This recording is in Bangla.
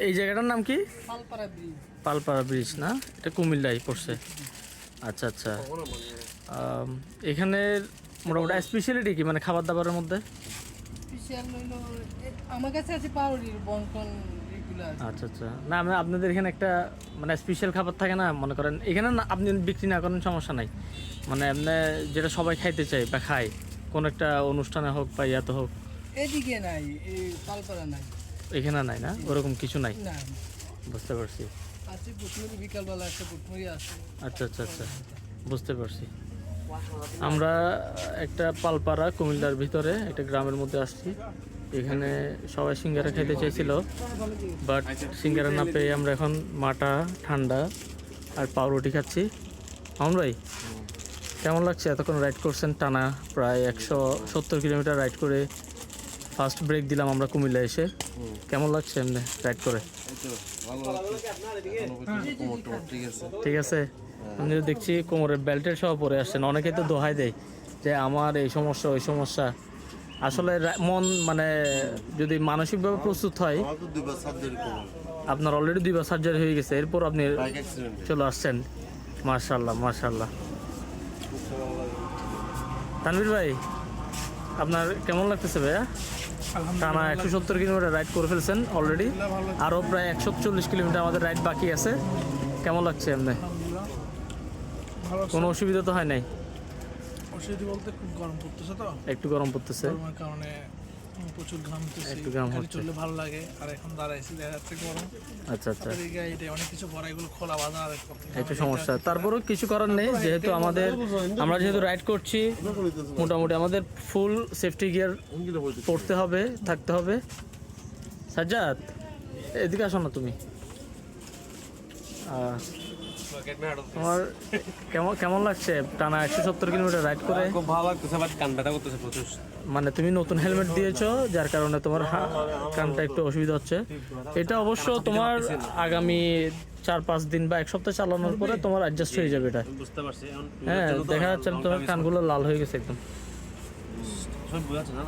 এই জায়গাটার নাম কি? পালপাড়া ব্রিজ। পালপাড়া ব্রিজ না, এটা কুমিল্লায় পড়ছে। আচ্ছা আচ্ছা। এখানে মোটামুটি স্পেশালিটি কি মানে খাবার দাবারের মধ্যে? স্পেশাল হইলো আমার কাছে আছে পাউরির বন্টন এগুলো আছে। আচ্ছা আচ্ছা। না আমি আপনাদের এখানে একটা মানে স্পেশাল খাবার থাকে না, মনে করেন এখানে না আপনি বিক্রি না করেন সমস্যা নাই, মানে আপনি যেটা সবাই খাইতে চায় বা খায় কোন একটা অনুষ্ঠানে হোক বা ইয়াতে হোক। এদিকে নাই, এই পালপাড়া নাই। এখানে নাই না, ওরকম কিছু নাই। না বুঝতে পারছি। আছে পুটমুড়ি, বিকালবেলা একটা পুটমুড়ি আছে। আচ্ছা আচ্ছা আচ্ছা, বুঝতে পারছি। আমরা একটা পালপাড়া কুমিল্লার ভিতরে একটা গ্রামের মধ্যে আসছি। এখানে সবাই সিঙ্গারা খেতে চাইছিল, বাট সিঙ্গারা না পেয়ে আমরা এখন মাটা ঠান্ডা আর পাউরুটি খাচ্ছি। আমন ভাই, কেমন লাগছে? এতক্ষণ রাইড করছেন টানা প্রায় 170 কিলোমিটার রাইড করে ফার্স্ট ব্রেক দিলাম আমরা কুমিল্লা এসে। কেমন লাগছে এমনি রাইড করে? ঠিক আছে। আমি তো দেখছি কোমরের বেল্টের সহ পরে আসছেন, অনেকেই তো দোহাই দেয় যে আমার এই সমস্যা ওই সমস্যা। আসলে মন মানে যদি মানসিকভাবে প্রস্তুত হয়, আপনার অলরেডি 2বার সার্জারি হয়ে গেছে, এরপর আপনি চলে আসছেন। মার্শাল্লাহ মার্শাল্লাহ। তানভীর ভাই, আপনার কেমন লাগতেছে ভাইয়া? টানা 170 কিলোমিটার রাইড করে ফেলছেন অলরেডি, আরও প্রায় 140 কিলোমিটার আমাদের রাইড বাকি আছে। কেমন লাগছে এমনি? কোনো অসুবিধা তো হয় নাই? অসুবিধা বলতে খুব গরম পড়তেছে তো, একটু গরম পড়তেছে, গরমের কারণে প্রচুর ঘামতেছি। একটু ঘাম গাড়ি হচ্ছে। চললে ভালো লাগে, আর এখন দাঁড়াইছি দেখা যাচ্ছে গরম। আচ্ছা আচ্ছা, এই গাড়িতে অনেক কিছু ভরা, এগুলো খোলা বাঁধা আর একটু সমস্যা। তারপরেও কিছু করার নেই, যেহেতু আমরা যেহেতু রাইড করছি, মোটামুটি আমাদের ফুল সেফটি গিয়ার পড়তে হবে, থাকতে হবে। সাজ্জাদ, এদিকে আসো না তুমি। তোমার কেমন লাগছে টানা 170 কিলোমিটার রাইড করে? খুব ভালো লাগতেছে, বাট কান ব্যথা করতেছে প্রচুর। মানে তুমি নতুন হেলমেট দিয়েছো, যার কারণে তোমার কানটা একটু অসুবিধা হচ্ছে। এটা অবশ্য তোমার আগামী 4-5 দিন বা 1 সপ্তাহ চালানোর পরে তোমার অ্যাডজাস্ট হয়ে যাবে এটা। বুঝতে পারছি। হ্যাঁ, দেখা যাচ্ছে তোমার কানগুলো লাল হয়ে গেছে একদম। সব বোঝা যাচ্ছে না,